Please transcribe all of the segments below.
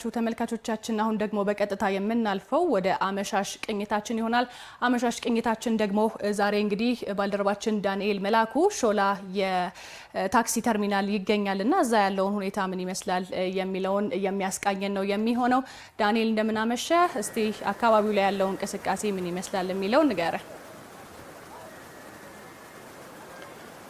ዋላችሁ ተመልካቾቻችን። አሁን ደግሞ በቀጥታ የምናልፈው ወደ አመሻሽ ቅኝታችን ይሆናል። አመሻሽ ቅኝታችን ደግሞ ዛሬ እንግዲህ ባልደረባችን ዳንኤል መላኩ ሾላ የታክሲ ተርሚናል ይገኛልና እዛ ያለውን ሁኔታ ምን ይመስላል የሚለውን የሚያስቃኘን ነው የሚሆነው። ዳንኤል እንደምን አመሸ? እስቲ አካባቢው ላይ ያለው እንቅስቃሴ ምን ይመስላል የሚለውን ንገረን።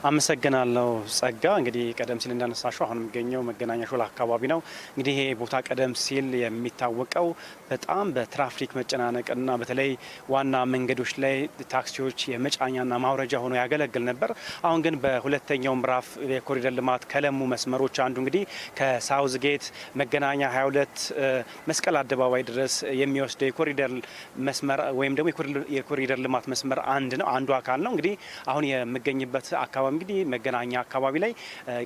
አመሰግናለሁ ጸጋ። እንግዲህ ቀደም ሲል እንዳነሳሽው አሁን የሚገኘው መገናኛ ሾላ አካባቢ ነው። እንግዲህ ይሄ ቦታ ቀደም ሲል የሚታወቀው በጣም በትራፊክ መጨናነቅና በተለይ ዋና መንገዶች ላይ ታክሲዎች የመጫኛና ማውረጃ ሆኖ ያገለግል ነበር። አሁን ግን በሁለተኛው ምዕራፍ የኮሪደር ልማት ከለሙ መስመሮች አንዱ እንግዲህ ከሳውዝ ጌት መገናኛ 22 መስቀል አደባባይ ድረስ የሚወስደው የኮሪደር መስመር ወይም ደግሞ የኮሪደር ልማት መስመር አንዱ አካል ነው። እንግዲህ አሁን የሚገኝበት አካባቢ እንግዲህ መገናኛ አካባቢ ላይ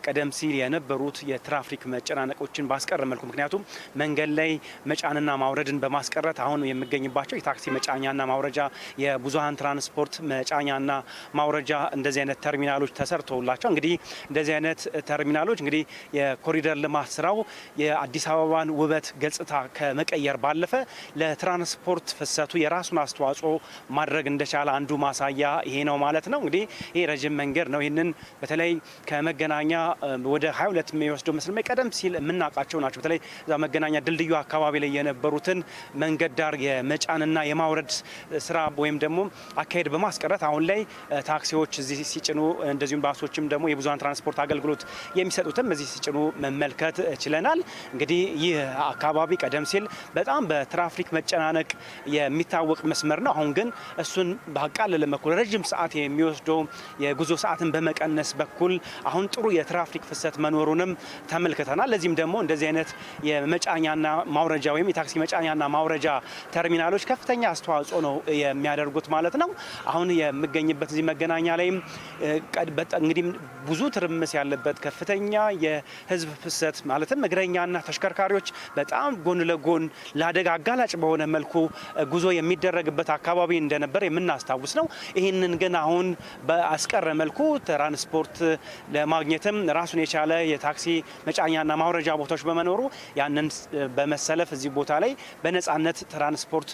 ቀደም ሲል የነበሩት የትራፊክ መጨናነቆችን ባስቀረ መልኩ ምክንያቱም መንገድ ላይ መጫንና ማውረድን በማስቀረት አሁን የሚገኝባቸው የታክሲ መጫኛና ማውረጃ የብዙሃን ትራንስፖርት መጫኛና ማውረጃ እንደዚህ አይነት ተርሚናሎች ተሰርተውላቸው እንግዲህ እንደዚህ አይነት ተርሚናሎች እንግዲህ የኮሪደር ልማት ስራው የአዲስ አበባን ውበት ገጽታ ከመቀየር ባለፈ ለትራንስፖርት ፍሰቱ የራሱን አስተዋጽኦ ማድረግ እንደቻለ አንዱ ማሳያ ይሄ ነው ማለት ነው። እንግዲህ ይሄ ረጅም መንገድ ነው። ይህንን በተለይ ከመገናኛ ወደ 22 የሚወስደው መስመር ቀደም ሲል የምናውቃቸው ናቸው። በተለይ እዛ መገናኛ ድልድዩ አካባቢ ላይ የነበሩትን መንገድ ዳር የመጫንና የማውረድ ስራ ወይም ደግሞ አካሄድ በማስቀረት አሁን ላይ ታክሲዎች እዚህ ሲጭኑ እንደዚሁም ባሶችም ደግሞ የብዙሃን ትራንስፖርት አገልግሎት የሚሰጡትም እዚህ ሲጭኑ መመልከት ችለናል። እንግዲህ ይህ አካባቢ ቀደም ሲል በጣም በትራፊክ መጨናነቅ የሚታወቅ መስመር ነው። አሁን ግን እሱን ባቃለለ መልኩ ረጅም ሰዓት የሚወስደው የጉዞ ሰዓትን በመቀነስ በኩል አሁን ጥሩ የትራፊክ ፍሰት መኖሩንም ተመልክተናል። ለዚህም ደግሞ እንደዚህ አይነት የመጫኛና ማውረጃ ወይም የታክሲ መጫኛና ማውረጃ ተርሚናሎች ከፍተኛ አስተዋጽኦ ነው የሚያደርጉት ማለት ነው። አሁን የሚገኝበት እዚህ መገናኛ ላይም እንግዲህ ብዙ ትርምስ ያለበት ከፍተኛ የህዝብ ፍሰት ማለትም እግረኛና ተሽከርካሪዎች በጣም ጎን ለጎን ለአደጋ አጋላጭ በሆነ መልኩ ጉዞ የሚደረግበት አካባቢ እንደነበር የምናስታውስ ነው። ይህንን ግን አሁን በአስቀረ መልኩ ትራንስፖርት ለማግኘትም ራሱን የቻለ የታክሲ መጫኛና ማውረጃ ቦታዎች በመኖሩ ያንን በመሰለፍ እዚህ ቦታ ላይ በነጻነት ትራንስፖርት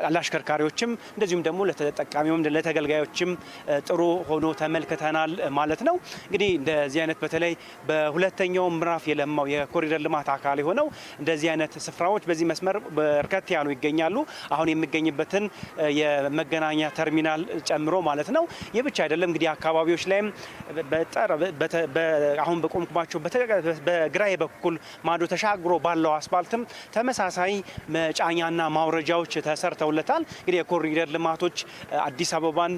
ለአሽከርካሪዎችም እንደዚሁም ደግሞ ለተጠቃሚውም ለተገልጋዮችም ጥሩ ሆኖ ተመልክተናል ማለት ነው። እንግዲህ እንደዚህ አይነት በተለይ በሁለተኛው ምዕራፍ የለማው የኮሪደር ልማት አካል የሆነው እንደዚህ አይነት ስፍራዎች በዚህ መስመር በርከት ያሉ ይገኛሉ። አሁን የሚገኝበትን የመገናኛ ተርሚናል ጨምሮ ማለት ነው። ይህ ብቻ አይደለም እንግዲህ አካባቢዎች ላይም አሁን በቆምኩባቸው በግራዬ በኩል ማዶ ተሻግሮ ባለው አስፋልትም ተመሳሳይ መጫኛና ማውረጃዎች ተሰርተውለታል። እንግዲህ የኮሪደር ልማቶች አዲስ አበባን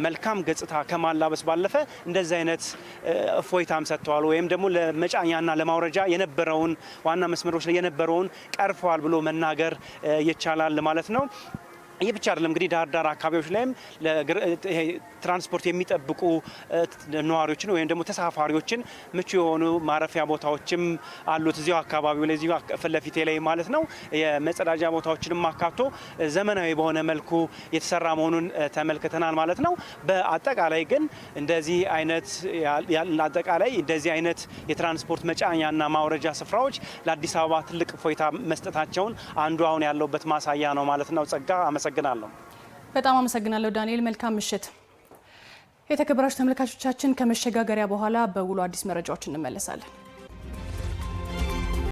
መልካም ገጽታ ከማላበስ ባለፈ እንደዚህ አይነት እፎይታም ሰጥተዋል ወይም ደግሞ ለመጫኛና ለማውረጃ የነበረውን ዋና መስመሮች ላይ የነበረውን ቀርፈዋል ብሎ መናገር ይቻላል ማለት ነው። ይህ ብቻ አይደለም እንግዲህ ዳር አካባቢዎች ላይም ትራንስፖርት የሚጠብቁ ነዋሪዎችን ወይም ደግሞ ተሳፋሪዎችን ምቹ የሆኑ ማረፊያ ቦታዎችም አሉት እዚሁ አካባቢው ላይ እዚሁ ፊት ለፊቴ ላይ ማለት ነው። የመጸዳጃ ቦታዎችንም አካቶ ዘመናዊ በሆነ መልኩ የተሰራ መሆኑን ተመልክተናል ማለት ነው። በአጠቃላይ ግን እንደዚህ አይነት የትራንስፖርት መጫኛና ማውረጃ ስፍራዎች ለአዲስ አበባ ትልቅ እፎይታ መስጠታቸውን አንዱ አሁን ያለውበት ማሳያ ነው ማለት ነው። ጸጋ አመሰግናለሁ። በጣም አመሰግናለሁ ዳንኤል። መልካም ምሽት። የተከበራችሁ ተመልካቾቻችን ከመሸጋገሪያ በኋላ በውሎ አዲስ መረጃዎች እንመለሳለን።